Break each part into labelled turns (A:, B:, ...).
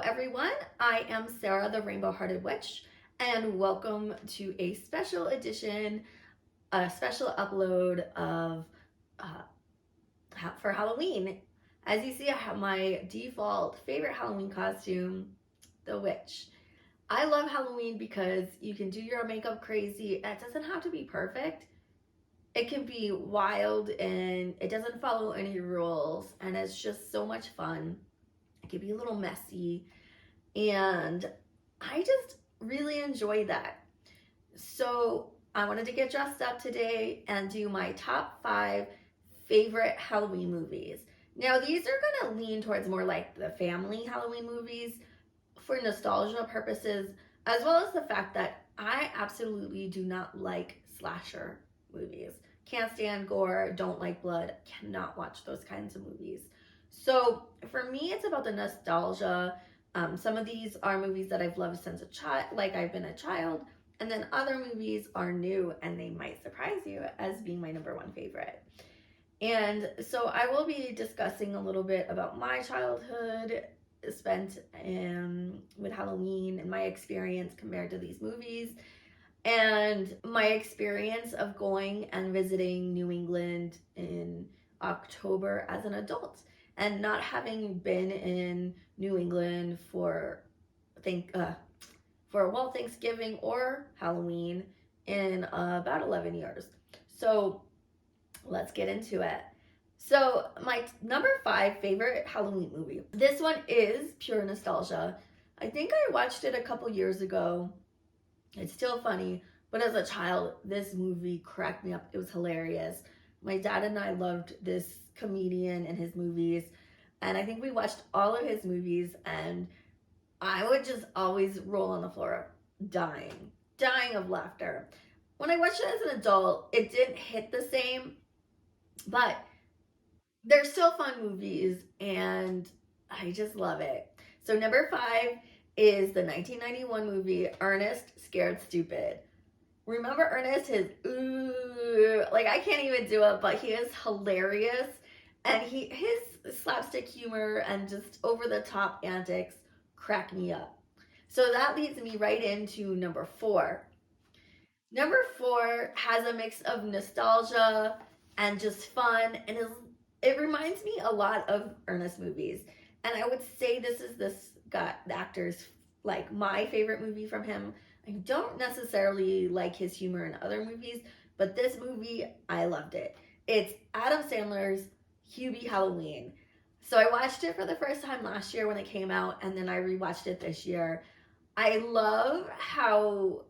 A: everyone. I am Sarah, the Rainbow Hearted Witch, and welcome to a special edition, a special upload of for Halloween. As you see, I have my default favorite Halloween costume, the witch. I love Halloween because you can do your makeup crazy. It doesn't have to be perfect. It can be wild and it doesn't follow any rules, and it's just so much fun. It can be a little messy, and I just really enjoy that. So I wanted to get dressed up today and do my top 5 favorite Halloween movies. Now, these are going to lean towards more like the family Halloween movies for nostalgia purposes, as well as the fact that I absolutely do not like slasher movies. Can't stand gore, don't like blood, cannot watch those kinds of movies. So for me, it's about the nostalgia. Some of these are movies that I've loved since a child, like I've been a child, and then other movies are new and they might surprise you as being my number 1 favorite. And so I will be discussing a little bit about my childhood spent with Halloween and my experience compared to these movies, and my experience of going and visiting New England in October as an adult, and not having been in New England for Thanksgiving or Halloween in about 11 years. So let's get into it. So my number 5 favorite Halloween movie. This one is pure nostalgia. I think I watched it a couple years ago. It's still funny, but as a child, this movie cracked me up. It was hilarious. My dad and I loved this comedian and his movies, and I think we watched all of his movies, and I would just always roll on the floor dying of laughter. When I watched it as an adult, it didn't hit the same, but they're still fun movies, and I just love it. So number 5 is the 1991 movie Ernest Scared Stupid. Remember Ernest? His ooh, like I can't even do it, but he is hilarious, and his slapstick humor and just over the top antics crack me up. So that leads me right into number 4. Number 4 has a mix of nostalgia and just fun, and it reminds me a lot of Ernest movies. And I would say this actor's like my favorite movie from him. I don't necessarily like his humor in other movies, but this movie, I loved it. It's Adam Sandler's Hubie Halloween. So I watched it for the first time last year when it came out, and then I rewatched it this year. I love how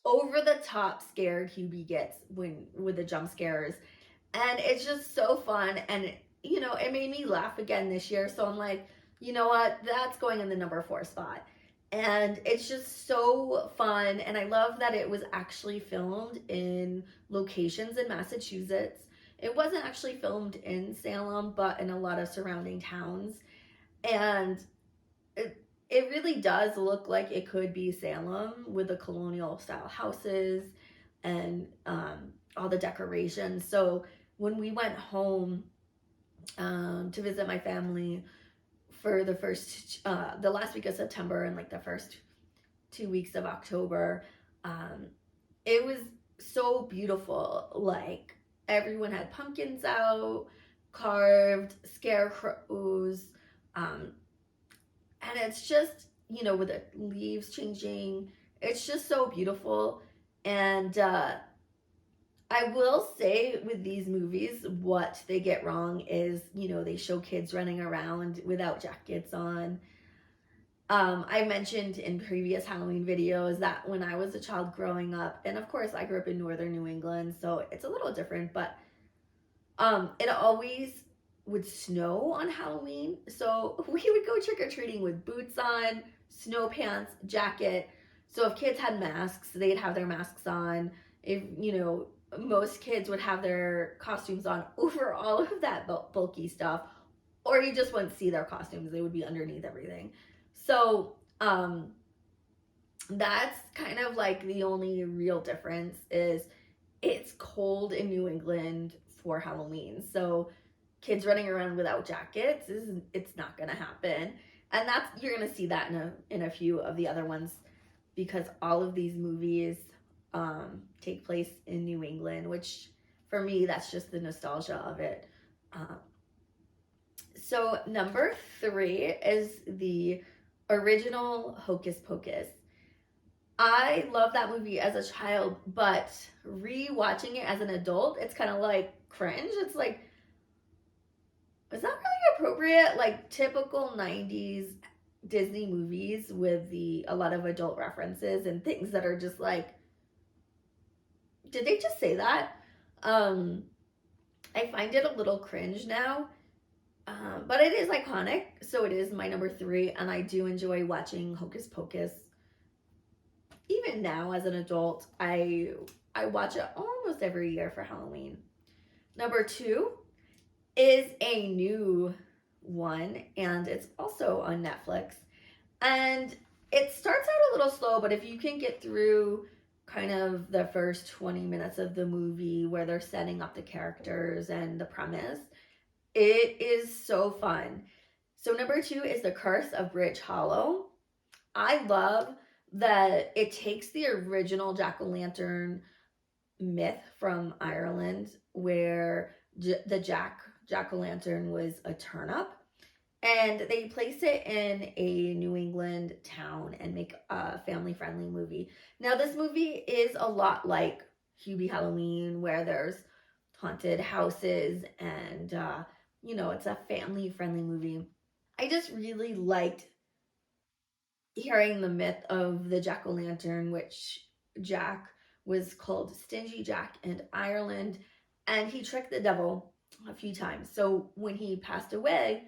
A: over the top scared Hubie gets with the jump scares, and it's just so fun. And it made me laugh again this year, so I'm like, you know what, that's going in the number 4 spot. And it's just so fun, and I love that it was actually filmed in locations in Massachusetts. It wasn't actually filmed in Salem, but in a lot of surrounding towns, and it really does look like it could be Salem with the colonial style houses and all the decorations. So when we went home to visit my family for the last week of September and like the first 2 weeks of October, it was so beautiful. Like everyone had pumpkins out, carved scarecrows, and it's just, with the leaves changing, it's just so beautiful. And I will say with these movies, what they get wrong is, they show kids running around without jackets on. I mentioned in previous Halloween videos that when I was a child growing up, and of course I grew up in northern New England, so it's a little different, but it always would snow on Halloween. So we would go trick-or-treating with boots on, snow pants, jacket. So if kids had masks, they'd have their masks on. If, most kids would have their costumes on over all of that bulky stuff, or you just wouldn't see their costumes. They would be underneath everything. So that's kind of like the only real difference is it's cold in New England for Halloween. So kids running around without jackets, it's not gonna happen. And you're gonna see that in a few of the other ones, because all of these movies take place in New England, which for me, that's just the nostalgia of it. Um, so number 3 is the original Hocus Pocus. I love that movie as a child, but rewatching it as an adult, it's kind of like cringe. It's like, is that really appropriate? Like typical 90s Disney movies with a lot of adult references and things that are just like, did they just say that? Um, I find it a little cringe now, but it is iconic, so it is my number 3, and I do enjoy watching Hocus Pocus. Even now, as an adult, I watch it almost every year for Halloween. Number 2 is a new one, and it's also on Netflix. And it starts out a little slow, but if you can get through kind of the first 20 minutes of the movie where they're setting up the characters and the premise, it is so fun. So number 2 is The Curse of Bridge Hollow. I love that it takes the original jack-o'-lantern myth from Ireland, where the jack-o'-lantern was a turnip, and they place it in a New England town and make a family-friendly movie. Now, this movie is a lot like Hubie Halloween, where there's haunted houses and, it's a family-friendly movie. I just really liked hearing the myth of the jack-o'-lantern, which Jack was called Stingy Jack in Ireland, and he tricked the devil a few times. So when he passed away,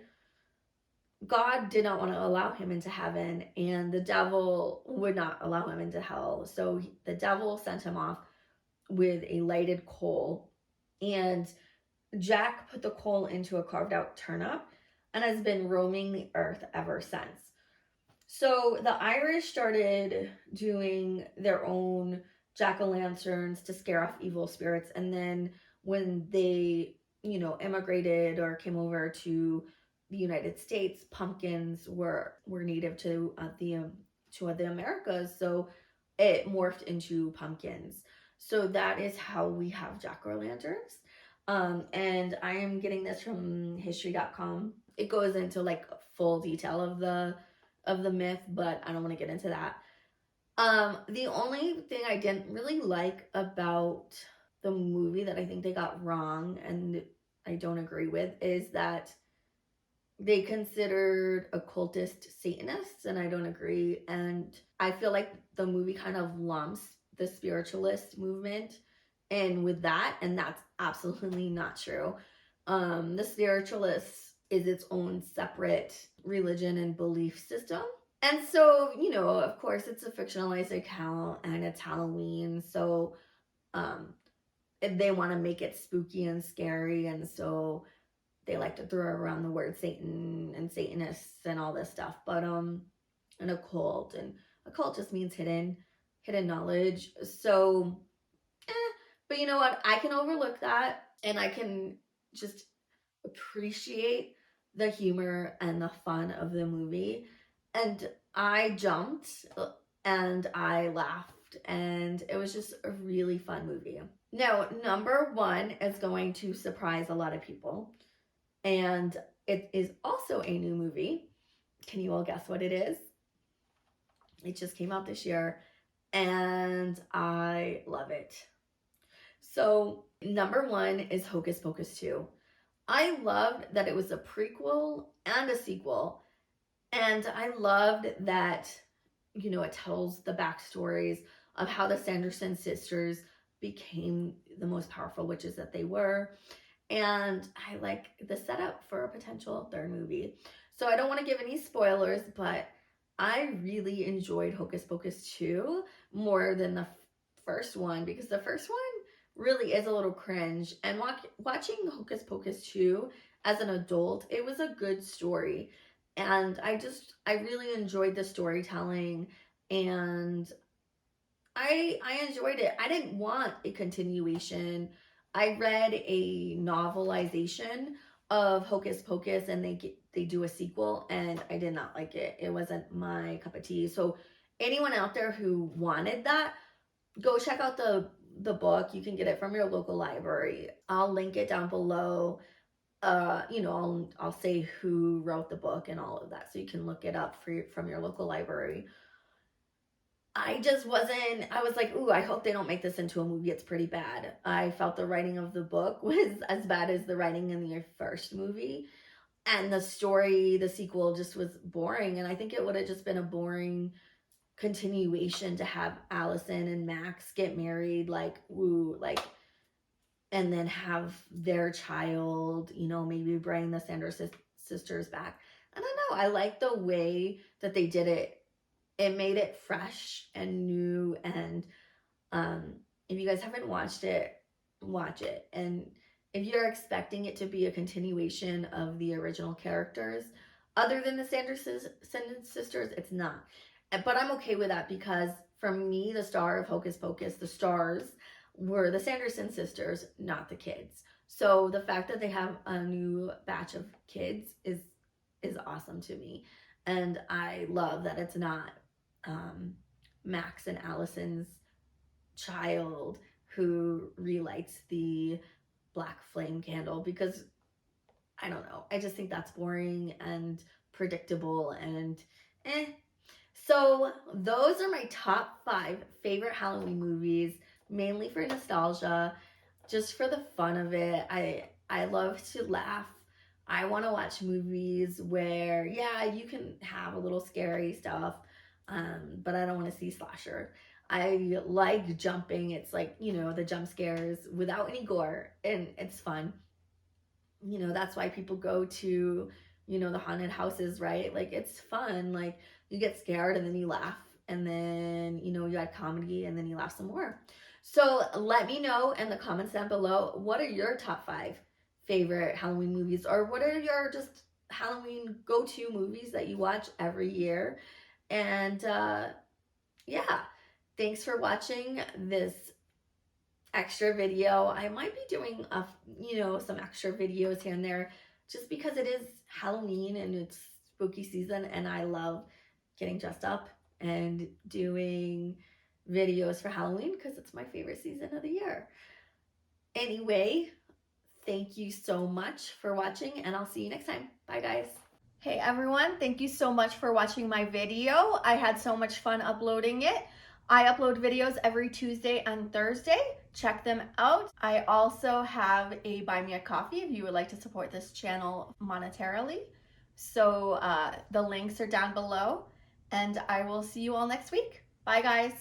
A: God did not want to allow him into heaven, and the devil would not allow him into hell. So the devil sent him off with a lighted coal, and Jack put the coal into a carved out turnip and has been roaming the earth ever since. So the Irish started doing their own jack-o'-lanterns to scare off evil spirits, and then when they, immigrated or came over to the United States, pumpkins were native to the Americas, so it morphed into pumpkins. So that is how we have jack-o'-lanterns. And I am getting this from history.com. It goes into like full detail of the myth, but I don't want to get into that. The only thing I didn't really like about the movie that I think they got wrong and I don't agree with is that they considered occultist Satanists, and I don't agree. And I feel like the movie kind of lumps the spiritualist movement in with that, and that's absolutely not true. The spiritualist is its own separate religion and belief system. And so, of course, it's a fictionalized account and it's Halloween. So they want to make it spooky and scary. And so they like to throw around the word Satan and Satanists and all this stuff. But an occult, and occult just means hidden knowledge. So, but you know what? I can overlook that, and I can just appreciate the humor and the fun of the movie. And I jumped and I laughed, and it was just a really fun movie. Now, number 1 is going to surprise a lot of people, and it is also a new movie. Can you all guess what it is? It just came out this year, and I love it. So, number 1 is Hocus Pocus 2. I loved that it was a prequel and a sequel. And I loved that, it tells the backstories of how the Sanderson sisters became the most powerful witches that they were. And I like the setup for a potential 3rd movie. So I don't want to give any spoilers, but I really enjoyed Hocus Pocus 2 more than the first one, because the first one really is a little cringe. And watching Hocus Pocus 2 as an adult, it was a good story. And I really enjoyed the storytelling, and I enjoyed it. I didn't want a continuation. I read a novelization of Hocus Pocus, and they do a sequel, and I did not like it. It wasn't my cup of tea. So anyone out there who wanted that, go check out the book. You can get it from your local library. I'll link it down below. I'll say who wrote the book and all of that, so you can look it up from your local library. I just wasn't, I was like, ooh, I hope they don't make this into a movie. It's pretty bad. I felt the writing of the book was as bad as the writing in the first movie. And the story, the sequel just was boring. And I think it would have just been a boring continuation to have Allison and Max get married, like, woo, like, and then have their child, maybe bring the Sanders sisters back. I don't know. I like the way that they did it. It made it fresh and new. And if you guys haven't watched it, watch it. And if you're expecting it to be a continuation of the original characters, other than the Sanderson sisters, it's not. But I'm okay with that, because for me, the star of Hocus Pocus, the stars were the Sanderson sisters, not the kids. So the fact that they have a new batch of kids is awesome to me. And I love that it's not Max and Allison's child who relights the black flame candle, because I don't know. I just think that's boring and predictable and eh. So those are my top 5 favorite Halloween movies, mainly for nostalgia, just for the fun of it. I love to laugh. I want to watch movies where, yeah, you can have a little scary stuff, but I don't want to see slasher. I like jumping. It's like, the jump scares without any gore, and it's fun. That's why people go to, the haunted houses, right? Like, it's fun. Like, you get scared and then you laugh, and then, you add comedy and then you laugh some more. So let me know in the comments down below, what are your top 5 favorite Halloween movies, or what are your just Halloween go-to movies that you watch every year? And yeah, thanks for watching this extra video. I might be doing some extra videos here and there, just because it is Halloween and it's spooky season, and I love getting dressed up and doing videos for Halloween because it's my favorite season of the year. Anyway, thank you so much for watching, and I'll see you next time. Bye, guys. Hey everyone, thank you so much for watching my video. I had so much fun uploading it. I upload videos every Tuesday and Thursday. Check them out. I also have a Buy Me a Coffee if you would like to support this channel monetarily. So the links are down below, and I will see you all next week. Bye, guys.